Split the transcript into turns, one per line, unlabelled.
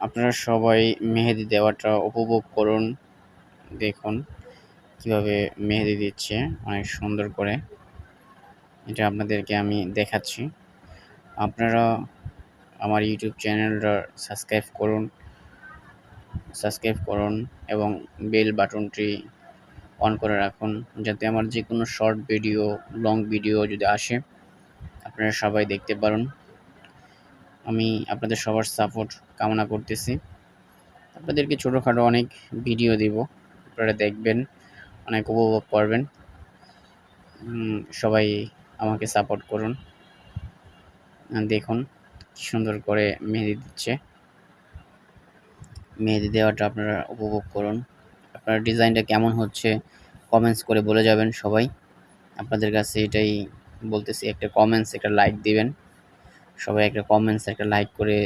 আপনারা সবাই মেহেদি দেওয়াটা উপভোগ করুন। দেখুন কিভাবে মেহেদি দিচ্ছে অনেক সুন্দর করে। এটা আপনাদেরকে আমি দেখাচ্ছি। আপনারা আমার ইউটিউব চ্যানেলটা সাবস্ক্রাইব করুন এবং বেল বাটনটি অন করে রাখুন, যাতে আমার যেকোনো শর্ট ভিডিও, লং ভিডিও যদি আসে আপনারা সবাই দেখতে পারুন। আমি আপনাদের সবার সাপোর্ট কামনা করতেছি। আপনাদেরকে ছোটোখাটো অনেক ভিডিও দিব, আপনারা দেখবেন, অনেক উপভোগ করবেন। সবাই আমাকে সাপোর্ট করুন। দেখুন কি সুন্দর করে মেহেদি দিচ্ছে। মেহেদি দেওয়াটা আপনারা উপভোগ করুন। আপনার ডিজাইনটা কেমন হচ্ছে কমেন্টস করে বলে যাবেন সবাই। আপনাদের কাছে এটাই বলতেছি, একটা কমেন্টস, একটা লাইক দিবেন। সবাই একটা কমেন্টস, একটা লাইক করে